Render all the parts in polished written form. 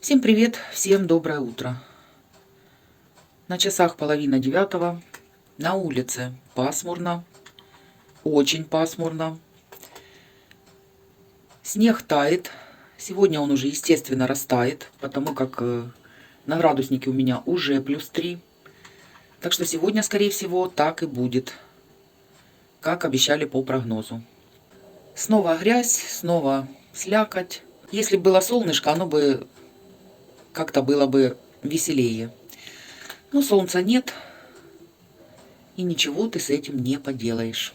Всем привет, всем доброе утро. На часах 8:30. На улице пасмурно, очень пасмурно. Снег тает. Сегодня он уже, естественно, растает, потому как на градуснике у меня уже +3. Так что сегодня, скорее всего, так и будет, как обещали по прогнозу. Снова грязь, снова слякоть. Если бы было солнышко, оно бы как-то было бы веселее. Но солнца нет, и ничего ты с этим не поделаешь.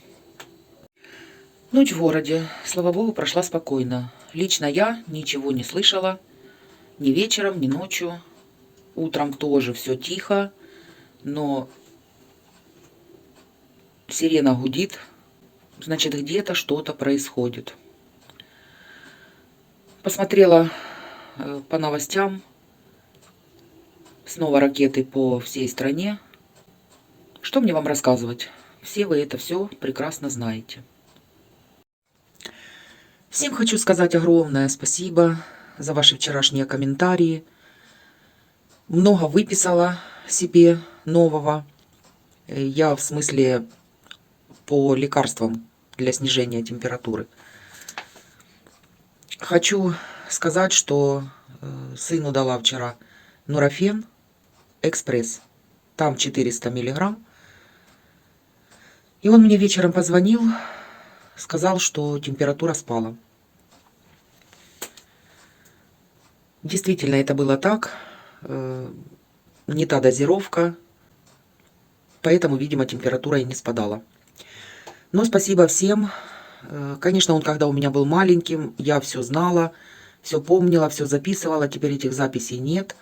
Ночь в городе, слава богу, прошла спокойно. Лично я ничего не слышала ни вечером, ни ночью. Утром тоже все тихо, но сирена гудит, значит, где-то что-то происходит. Посмотрела по новостям, снова ракеты по всей стране. Что мне вам рассказывать? Все вы это все прекрасно знаете. Всем хочу сказать огромное спасибо за ваши вчерашние комментарии. Много выписала себе нового. Я в смысле по лекарствам для снижения температуры. Хочу сказать, что сыну дала вчера Нурофен экспресс. Там 400 миллиграмм. И он мне вечером позвонил, сказал, что температура спала. Действительно, это было так. Не та дозировка. Поэтому, видимо, температура и не спадала. Но спасибо всем. Конечно, он когда у меня был маленьким, я все знала, все помнила, все записывала. Теперь этих записей нет.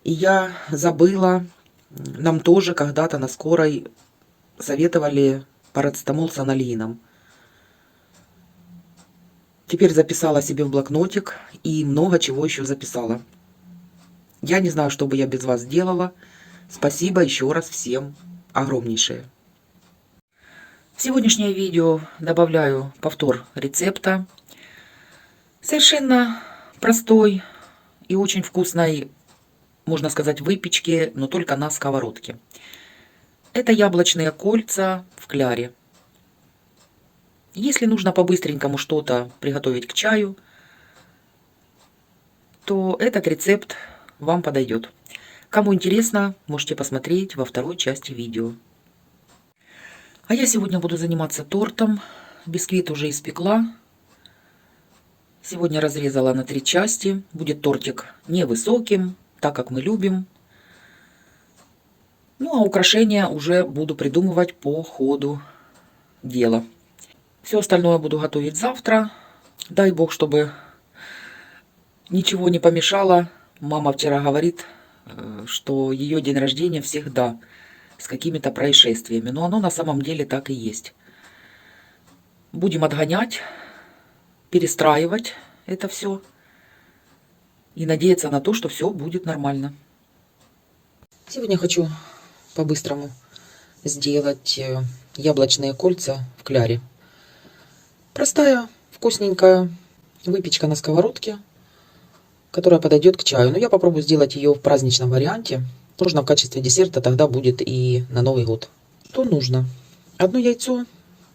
И я забыла. Нам тоже когда-то на скорой советовали парацетамол с анальгином. Теперь записала себе в блокнотик и много чего еще записала. Я не знаю, что бы я без вас делала. Спасибо еще раз всем огромнейшее. В сегодняшнее видео добавляю повтор рецепта. Совершенно простой и очень вкусной, можно сказать, выпечки, но только на сковородке. Это яблочные кольца в кляре. Если нужно по-быстренькому что-то приготовить к чаю, то этот рецепт вам подойдет. Кому интересно, можете посмотреть во второй части видео. А я сегодня буду заниматься тортом. Бисквит уже испекла. Сегодня разрезала на 3 части. Будет тортик невысоким, так как мы любим. Ну а украшения уже буду придумывать по ходу дела. Все остальное буду готовить завтра. Дай бог, чтобы ничего не помешало. Мама вчера говорит, что ее день рождения всегда с какими-то происшествиями. Но оно на самом деле так и есть. Будем отгонять, перестраивать это все. И надеяться на то, что все будет нормально. Сегодня хочу по-быстрому сделать яблочные кольца в кляре. Простая, вкусненькая выпечка на сковородке, которая подойдет к чаю. Но я попробую сделать ее в праздничном варианте. Можно в качестве десерта, тогда будет и на Новый год. Что нужно? Одно яйцо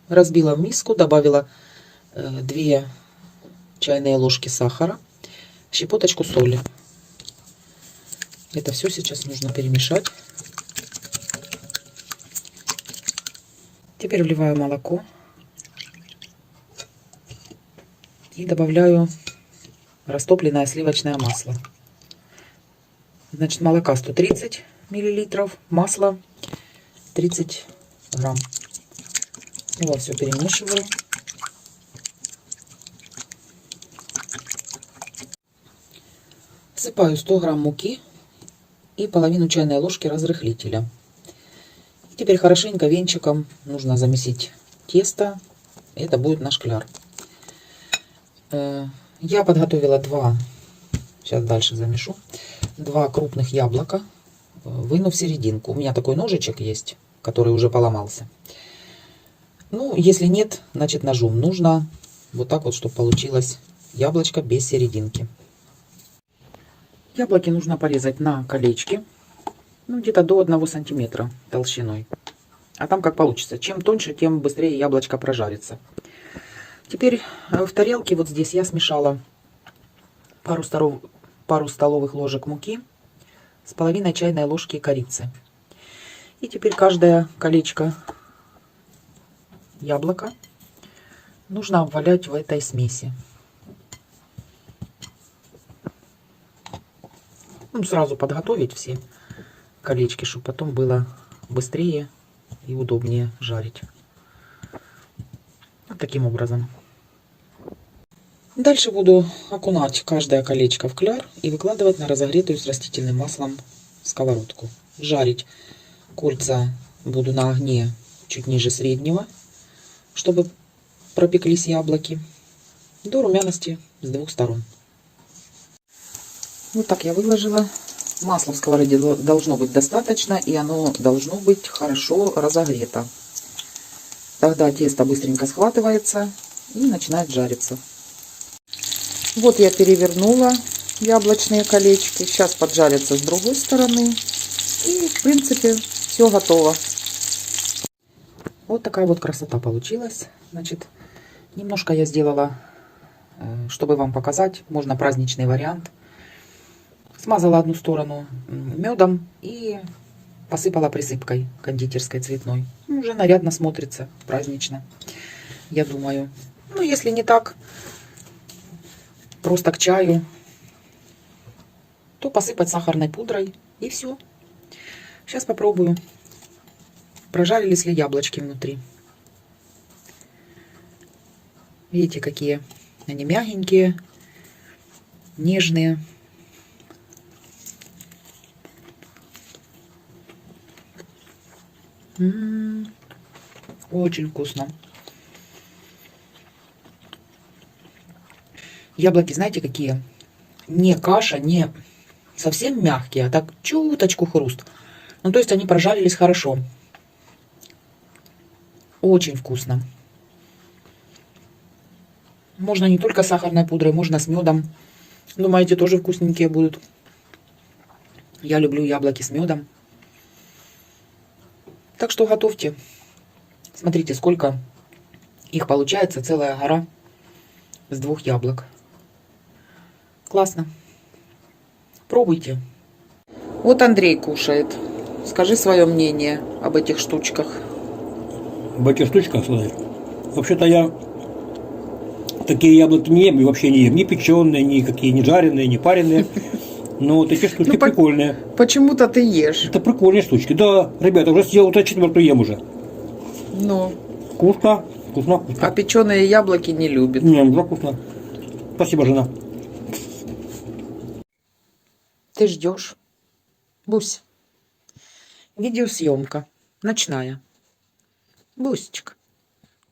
разбила в миску, добавила 2 чайные ложки сахара, щепоточку соли. Это все сейчас нужно перемешать. Теперь вливаю молоко. И добавляю растопленное сливочное масло. Значит, молока 130 мл, масла 30 грамм. Снова все перемешиваю. Всыпаю 100 грамм муки и половину чайной ложки разрыхлителя. Теперь хорошенько венчиком нужно замесить тесто. Это будет наш кляр. Я подготовила 2, сейчас дальше замешу, 2 крупных яблока, вынув серединку. У меня такой ножичек есть, который уже поломался. Ну, если нет, значит ножом. Нужно вот так вот, чтобы получилось яблочко без серединки. Яблоки нужно порезать на колечки. Ну, где-то до 1 сантиметра толщиной. А там как получится. Чем тоньше, тем быстрее яблочко прожарится. Теперь в тарелке вот здесь я смешала пару столовых ложек муки с половиной чайной ложки корицы. И теперь каждое колечко яблока нужно обвалять в этой смеси. Ну, сразу подготовить все колечки, чтобы потом было быстрее и удобнее жарить. Вот таким образом. Дальше буду окунать каждое колечко в кляр и выкладывать на разогретую с растительным маслом сковородку. Жарить кольца буду на огне чуть ниже среднего, чтобы пропеклись яблоки до румяности с 2 сторон. Вот так я выложила. Масла в сковороде должно быть достаточно, и оно должно быть хорошо разогрето. Тогда тесто быстренько схватывается и начинает жариться. Вот я перевернула яблочные колечки. Сейчас поджарятся с другой стороны. И, в принципе, все готово. Вот такая вот красота получилась. Значит, немножко я сделала, чтобы вам показать. Можно праздничный вариант. Смазала одну сторону медом и посыпала присыпкой кондитерской цветной. Уже нарядно смотрится, празднично, я думаю. Ну, если не так, просто к чаю, то посыпать сахарной пудрой и все. Сейчас попробую, прожарились ли яблочки внутри. Видите, какие они мягенькие, нежные. Очень вкусно. Яблоки, знаете, какие? Не каша, не совсем мягкие, а так чуточку хруст. Ну, то есть они прожарились хорошо. Очень вкусно. Можно не только с сахарной пудрой, можно с медом. Думаете, тоже вкусненькие будут. Я люблю яблоки с медом. Так что готовьте. Смотрите, сколько их получается. Целая гора с 2 яблок. Классно. Пробуйте. Вот Андрей кушает. Скажи свое мнение об этих штучках. Об этих штучках сказать. Вообще-то я такие яблоки не ем и вообще не ем. Ни печеные, ни какие, ни жареные, ни пареные. Но вот эти штучки прикольные. Почему-то ты ешь. Это прикольные штучки. Да, ребята, уже съел, вот 4-ю ем уже. Ну. Вкусно, вкусно, вкусно. А печеные яблоки не любит. Не, уже вкусно. Спасибо, жена. Ты ждешь. Бусь. Видеосъемка. Ночная. Бусечка.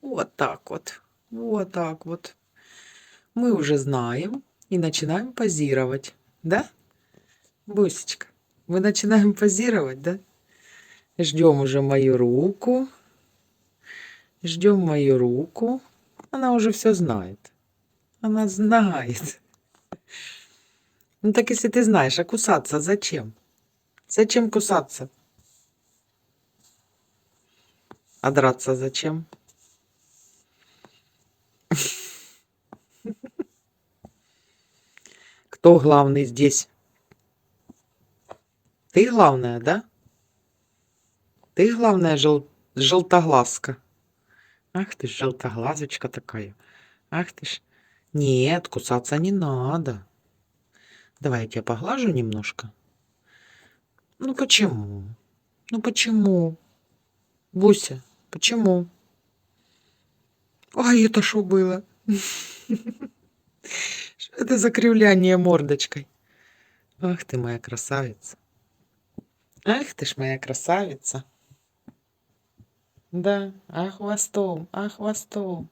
Вот так вот. Вот так вот. Мы уже знаем и начинаем позировать. Да? Бусечка. Мы начинаем позировать, да? Ждем уже мою руку. Ждем мою руку. Она уже все знает. Она знает. Ну так если ты знаешь, а кусаться зачем? Зачем кусаться? А драться зачем? Кто главный здесь? Ты главная, да? Ты главная желтоглазка. Ах ты ж желтоглазочка такая. Ах ты ж. Нет, кусаться не надо. Давай я тебя поглажу немножко. Ну почему? Ну почему? Буся, почему? Ой, это что было? Что это за кривляние мордочкой? Ах ты моя красавица. Ах ты ж моя красавица. Да, а хвостом, а хвостом.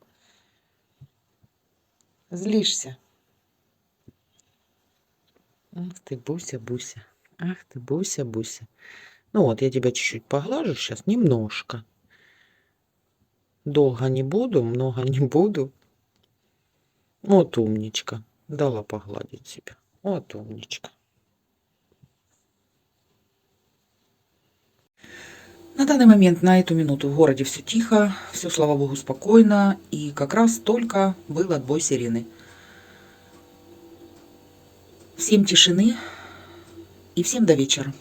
Злишься. Ах ты, Буся, Буся. Ах ты, Буся, Буся. Ну вот, я тебя чуть-чуть поглажу сейчас, немножко. Долго не буду, много не буду. Вот умничка. Дала погладить себя. Вот умничка. На данный момент, на эту минуту в городе все тихо, все, слава богу, спокойно, и как раз только был отбой сирены. Всем тишины и всем до вечера.